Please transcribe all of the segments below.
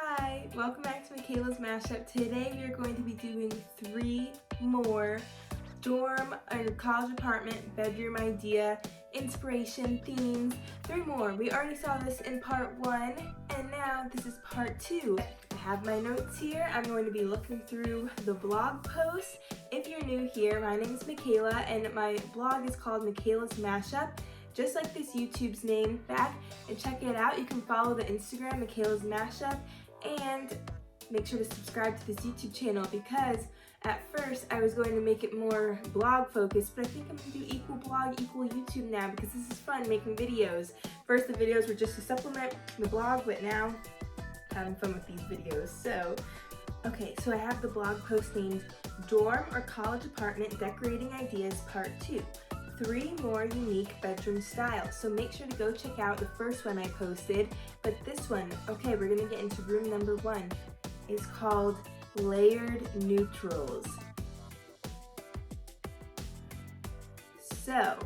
Hi, welcome back to Michaela's Mashup. Today we are going to be doing 3 more dorm or college apartment bedroom idea, inspiration, themes, 3 more. We already saw this in part 1 and now this is part 2. I have my notes here. I'm going to be looking through the blog post. If you're new here, my name is Michaela and my blog is called Michaela's Mashup. Just like this YouTube's name back, and check it out. You can follow the Instagram Michaela's Mashup and make sure to subscribe to this YouTube channel because at first I was going to make it more blog focused, but I think I'm going to do equal blog, equal YouTube now because this is fun making videos. First the videos were just to supplement the blog, but now having fun with these videos. So I have the blog post named Dorm or College Apartment Decorating Ideas Part 2. 3 more unique bedroom styles. So make sure to go check out the first one I posted. But this one, we're gonna get into room number 1. It's called Layered Neutrals. So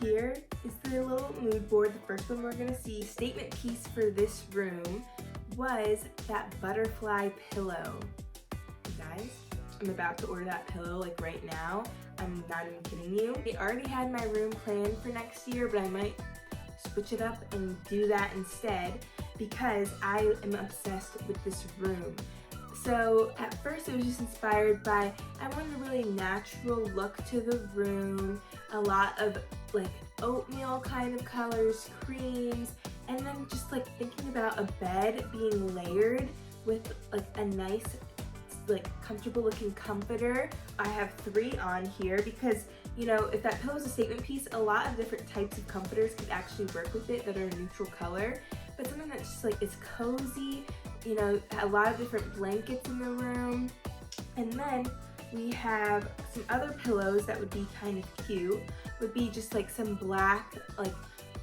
here is the little mood board. The first one we're gonna see. Statement piece for this room was that butterfly pillow. You guys, I'm about to order that pillow like right now. I'm not even kidding you. I already had my room planned for next year, but I might switch it up and do that instead because I am obsessed with this room. So at first it was just inspired by, I wanted a really natural look to the room, a lot of like oatmeal kind of colors, creams, and then just like thinking about a bed being layered with like a nice comfortable looking comforter. I have 3 on here because, you know, if that pillow is a statement piece, a lot of different types of comforters could actually work with it that are a neutral color, but something that's just like is cozy, you know, a lot of different blankets in the room. And then we have some other pillows that would be kind of cute, would be just like some black, like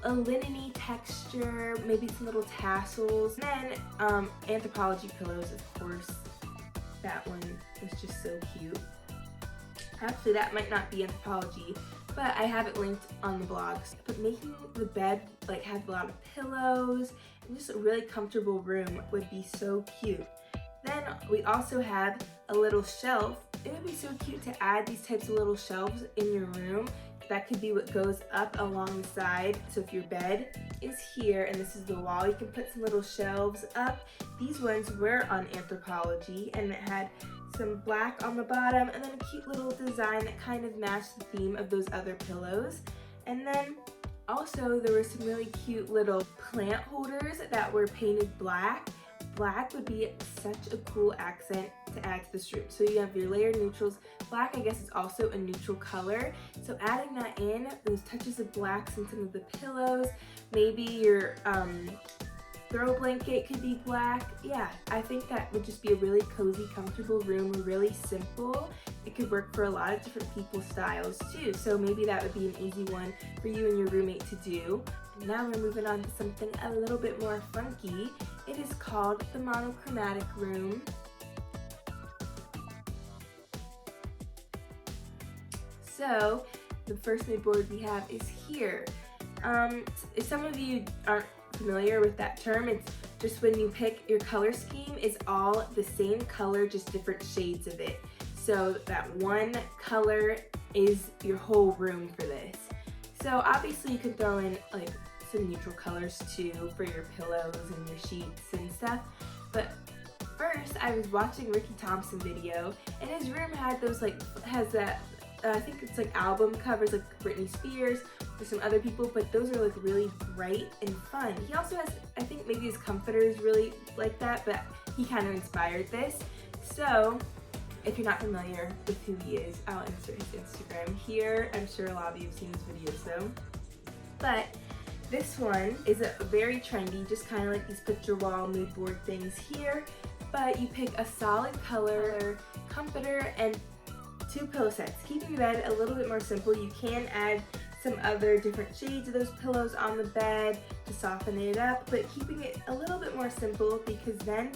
a linen-y texture, maybe some little tassels. And then Anthropologie pillows, of course. That one was just so cute. Actually, that might not be Anthropologie, but I have it linked on the blogs. But making the bed like have a lot of pillows and just a really comfortable room would be so cute. Then we also have a little shelf. It would be so cute to add these types of little shelves in your room. That could be what goes up along the side. So if your bed is here and this is the wall, you can put some little shelves up. These ones were on Anthropologie and it had some black on the bottom and then a cute little design that kind of matched the theme of those other pillows. And then also there were some really cute little plant holders that were painted black. Black would be such a cool accent to add to this room. So you have your layered neutrals. Black, I guess, is also a neutral color. So adding that in, those touches of blacks in some of the pillows, maybe your throw blanket could be black. Yeah, I think that would just be a really cozy, comfortable room, really simple. It could work for a lot of different people's styles too. So maybe that would be an easy one for you and your roommate to do. Now we're moving on to something a little bit more funky. It is called the Monochromatic room. So the first mood board we have is here. If some of you aren't familiar with that term, it's just when you pick your color scheme is all the same color, just different shades of it. So that one color is your whole room for this. So obviously you could throw in like some neutral colors too for your pillows and your sheets and stuff. But first I was watching Ricky Thompson video and his room had those has that I think it's like album covers like Britney Spears or some other people, but those are like really bright and fun. He also has, I think maybe his comforter is really like that, but he kind of inspired this. So if you're not familiar with who he is, I'll insert his Instagram here. I'm sure a lot of you have seen his videos though. But this one is a very trendy, just kind of like these picture wall mood board things here, but you pick a solid color comforter and 2 pillow sets. Keeping the bed a little bit more simple, you can add some other different shades of those pillows on the bed to soften it up, but keeping it a little bit more simple because then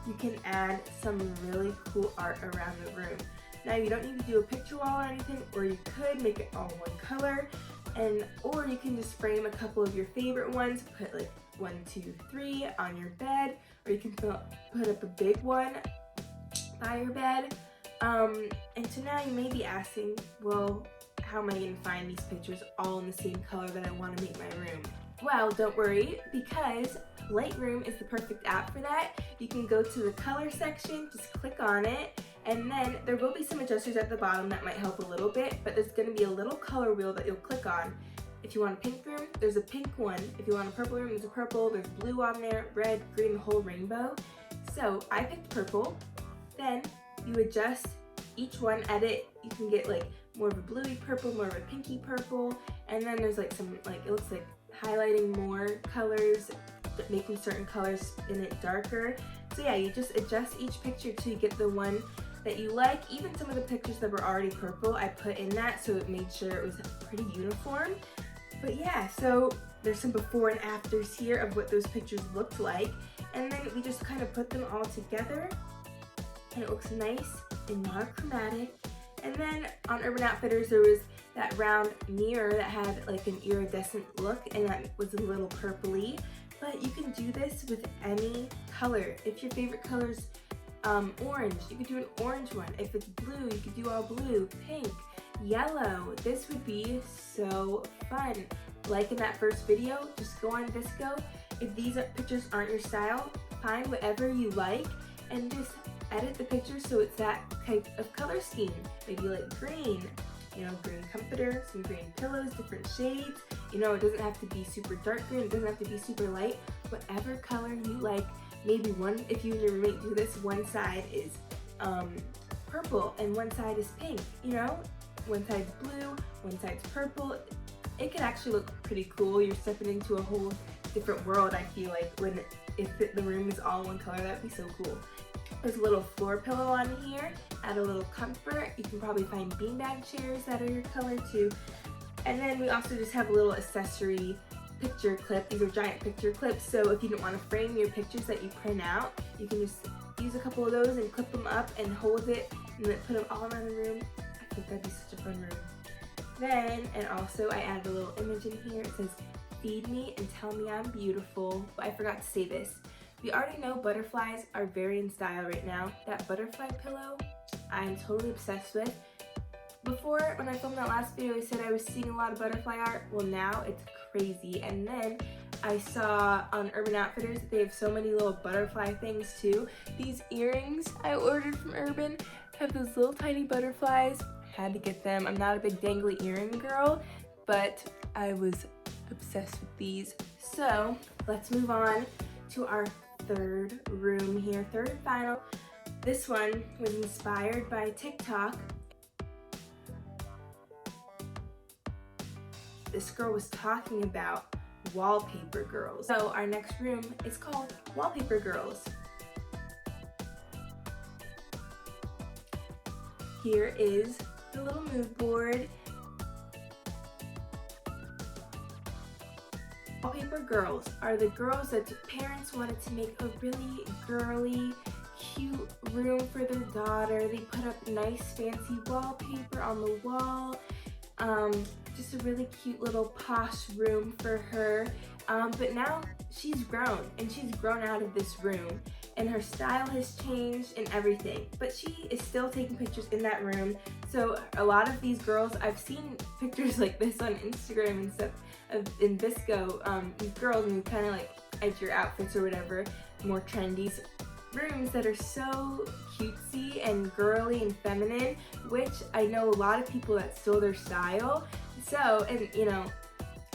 you can add some really cool art around the room. Now you don't need to do a picture wall or anything, or you could make it all one color, And or you can just frame a couple of your favorite ones, put like 1, 2, 3 on your bed, or you can put up a big one by your bed. And so now you may be asking, well, how am I going to find these pictures all in the same color that I want to make my room? Well, don't worry, because Lightroom is the perfect app for that. You can go to the color section, just click on it, and then there will be some adjusters at the bottom that might help a little bit, but there's going to be a little color wheel that you'll click on. If you want a pink room, there's a pink one. If you want a purple room, there's a purple. There's blue on there, red, green, the whole rainbow. So I picked purple. Then you adjust each one, edit. You can get like more of a bluey purple, more of a pinky purple, and then there's like some, like, it looks like highlighting more colors, making certain colors in it darker. So yeah, you just adjust each picture till you get the one that you like. Even some of the pictures that were already purple, I put in that, so it made sure it was pretty uniform. But yeah, so there's some before and afters here of what those pictures looked like, and then we just kind of put them all together, and it looks nice and monochromatic. And then on Urban Outfitters, there was that round mirror that had like an iridescent look, and that was a little purpley. But you can do this with any color. If your favorite color's orange, you could do an orange one. If it's blue, you could do all blue, pink, yellow. This would be so fun. Like in that first video, just go on Visco. If these pictures aren't your style, find whatever you like and just edit the picture so it's that type of color scheme. Maybe like green, you know, green comforter, some green pillows, different shades. You know, it doesn't have to be super dark green, it doesn't have to be super light. Whatever color you like. Maybe one, if you and your roommate do this, one side is purple and one side is pink, you know? One side's blue, one side's purple. It could actually look pretty cool. You're stepping into a whole different world, I feel like, if the room is all one color. That'd be so cool. There's a little floor pillow on here, add a little comfort. You can probably find beanbag chairs that are your color too. And then we also just have a little accessory picture clip. These are giant picture clips, so if you don't want to frame your pictures that you print out, you can just use a couple of those and clip them up and hold it and then put them all around the room. I think that'd be such a fun room. Then, and also I added a little image in here. It says, "Feed me and tell me I'm beautiful." But I forgot to say this. We already know butterflies are very in style right now. That butterfly pillow, I'm totally obsessed with. Before, when I filmed that last video, I said I was seeing a lot of butterfly art. Well, now it's crazy. And then I saw on Urban Outfitters that they have so many little butterfly things too. These earrings I ordered from Urban have those little tiny butterflies. Had to get them. I'm not a big dangly earring girl, but I was obsessed with these. So let's move on to our third room here, third and final. This one was inspired by TikTok. This girl was talking about Wallpaper Girls. So our next room is called Wallpaper Girls. Here is the little mood board. Wallpaper Girls are the girls that parents wanted to make a really girly, cute room for their daughter. They put up nice fancy wallpaper on the wall. Just a really cute little posh room for her. But now she's grown and she's grown out of this room and her style has changed and everything. But she is still taking pictures in that room. So a lot of these girls, I've seen pictures like this on Instagram and stuff in Visco. These girls, and you kind of like edge your outfits or whatever, more trendy rooms that are so cutesy and girly and feminine, which I know a lot of people that's still their style. So, and you know,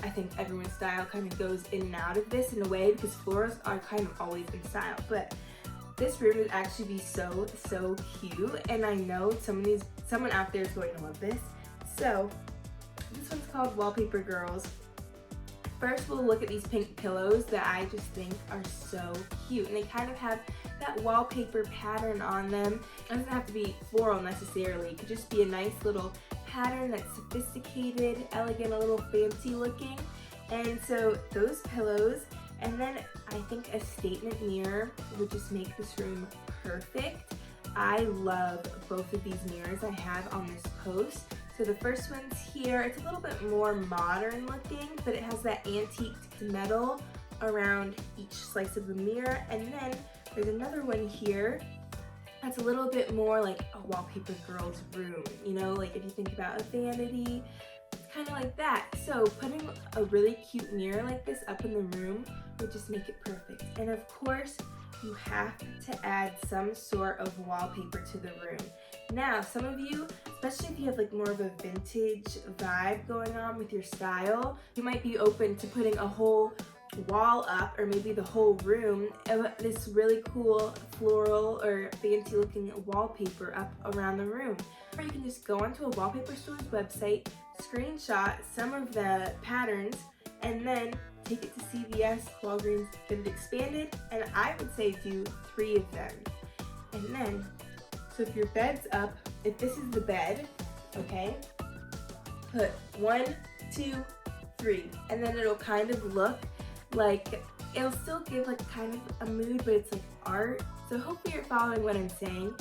I think everyone's style kind of goes in and out of this in a way because florals are kind of always in style. But this room would actually be so cute, and I know someone out there is going to love this. So this one's called Wallpaper Girls. First, we'll look at these pink pillows that I just think are so cute, and they kind of have that wallpaper pattern on them. It doesn't have to be floral necessarily. It could just be a nice little pattern that's sophisticated, elegant, a little fancy looking. And so those pillows, and then I think a statement mirror would just make this room perfect. I love both of these mirrors I have on this post. So the first one's here. It's a little bit more modern looking, but it has that antiqued metal around each slice of the mirror. And then there's another one here that's a little bit more like a Wallpaper Girls room. You know, like if you think about a vanity, it's kind of like that. So putting a really cute mirror like this up in the room would just make it perfect. And of course, you have to add some sort of wallpaper to the room. Now, some of you, especially if you have like more of a vintage vibe going on with your style, you might be open to putting a whole wall up, or maybe the whole room, of this really cool floral or fancy looking wallpaper up around the room. Or you can just go onto a wallpaper store's website, screenshot some of the patterns, and then take it to CVS, Walgreens, get it expanded, and I would say do 3 of them. And then, so if your bed's up, if this is the bed, okay, put 1, 2, 3, and then it'll kind of look like, it'll still give like kind of a mood, but it's like art. So hopefully you're following what I'm saying.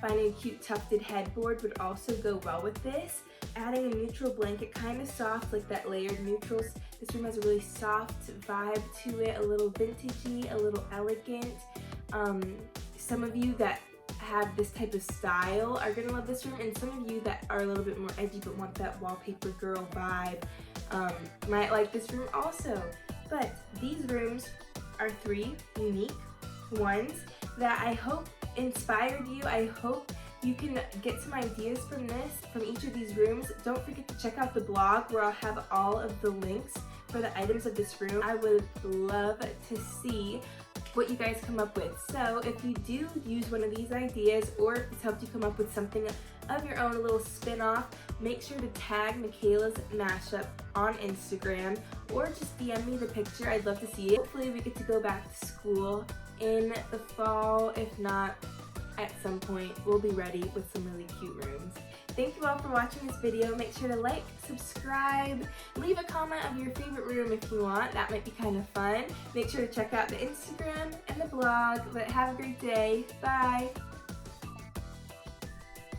Finding a cute tufted headboard would also go well with this. Adding a neutral blanket, kind of soft, like that layered neutrals. This room has a really soft vibe to it, a little vintagey, a little elegant. Some of you that have this type of style are gonna love this room, and some of you that are a little bit more edgy but want that Wallpaper Girl vibe might like this room also. But these rooms are 3 unique ones that I hope inspired you. I hope you can get some ideas from this, from each of these rooms. Don't forget to check out the blog where I'll have all of the links for the items of this room. I would love to see what you guys come up with. So if you do use one of these ideas, or if it's helped you come up with something of your own, a little spin-off, make sure to tag Michaela's Mashup on Instagram, or just DM me the picture. I'd love to see it. Hopefully we get to go back to school in the fall. If not, at some point we'll be ready with some really cute rooms. Thank you all for watching this video. Make sure to like, subscribe, leave a comment of your favorite room if you want. That might be kind of fun. Make sure to check out the Instagram and the blog. But have a great day. Bye.